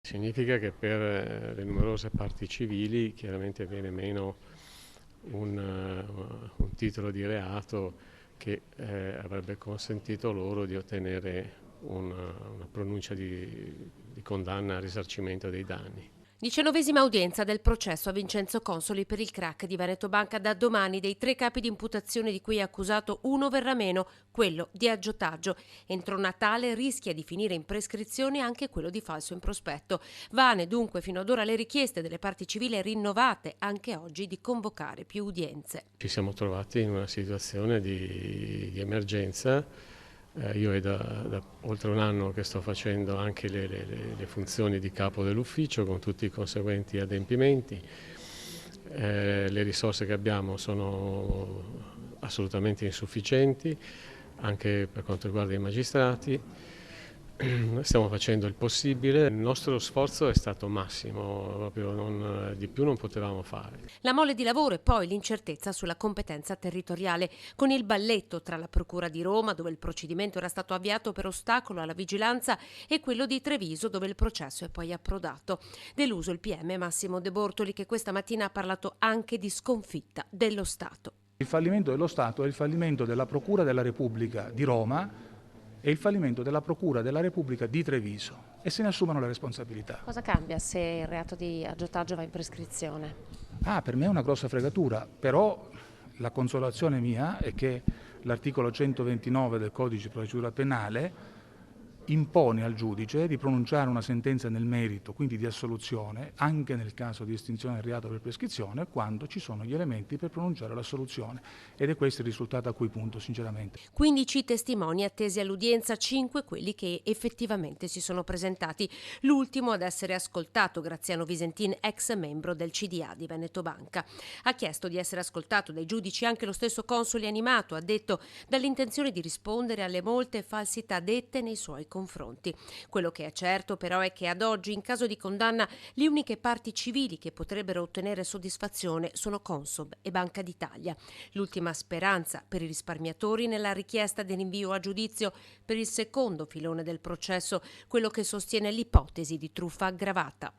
Significa che per le numerose parti civili chiaramente viene meno un titolo di reato che avrebbe consentito loro di ottenere una pronuncia di condanna al risarcimento dei danni. 19ª udienza del processo a Vincenzo Consoli per il crack di Veneto Banca. Da domani dei 3 capi di imputazione di cui è accusato uno verrà meno, quello di aggiotaggio. Entro Natale rischia di finire in prescrizione anche quello di falso in prospetto. Vane dunque fino ad ora le richieste delle parti civili rinnovate anche oggi di convocare più udienze. Ci siamo trovati in una situazione di emergenza. Io è da oltre un anno che sto facendo anche le funzioni di capo dell'ufficio con tutti i conseguenti adempimenti. Le risorse che abbiamo sono assolutamente insufficienti, anche per quanto riguarda i magistrati. Stiamo facendo il possibile, il nostro sforzo è stato massimo, proprio di più non potevamo fare. La mole di lavoro e poi l'incertezza sulla competenza territoriale, con il balletto tra la Procura di Roma, dove il procedimento era stato avviato per ostacolo alla vigilanza, e quello di Treviso, dove il processo è poi approdato. Deluso il PM Massimo De Bortoli, che questa mattina ha parlato anche di sconfitta dello Stato. Il fallimento dello Stato è il fallimento della Procura della Repubblica di Roma e il fallimento della Procura della Repubblica di Treviso e se ne assumono le responsabilità. Cosa cambia se il reato di aggiotaggio va in prescrizione? Per me è una grossa fregatura, però la consolazione mia è che l'articolo 129 del Codice di procedura penale impone al giudice di pronunciare una sentenza nel merito, quindi di assoluzione, anche nel caso di estinzione del reato per prescrizione, quando ci sono gli elementi per pronunciare l'assoluzione. Ed è questo il risultato a cui punto, sinceramente. 15 testimoni attesi all'udienza, 5 quelli che effettivamente si sono presentati. L'ultimo ad essere ascoltato, Graziano Visentin, ex membro del CDA di Veneto Banca. Ha chiesto di essere ascoltato dai giudici anche lo stesso Consoli, animato, ha detto, dall'intenzione di rispondere alle molte falsità dette nei suoi confronti. Quello che è certo però è che ad oggi, in caso di condanna, le uniche parti civili che potrebbero ottenere soddisfazione sono Consob e Banca d'Italia. L'ultima speranza per i risparmiatori nella richiesta di rinvio a giudizio per il secondo filone del processo, quello che sostiene l'ipotesi di truffa aggravata.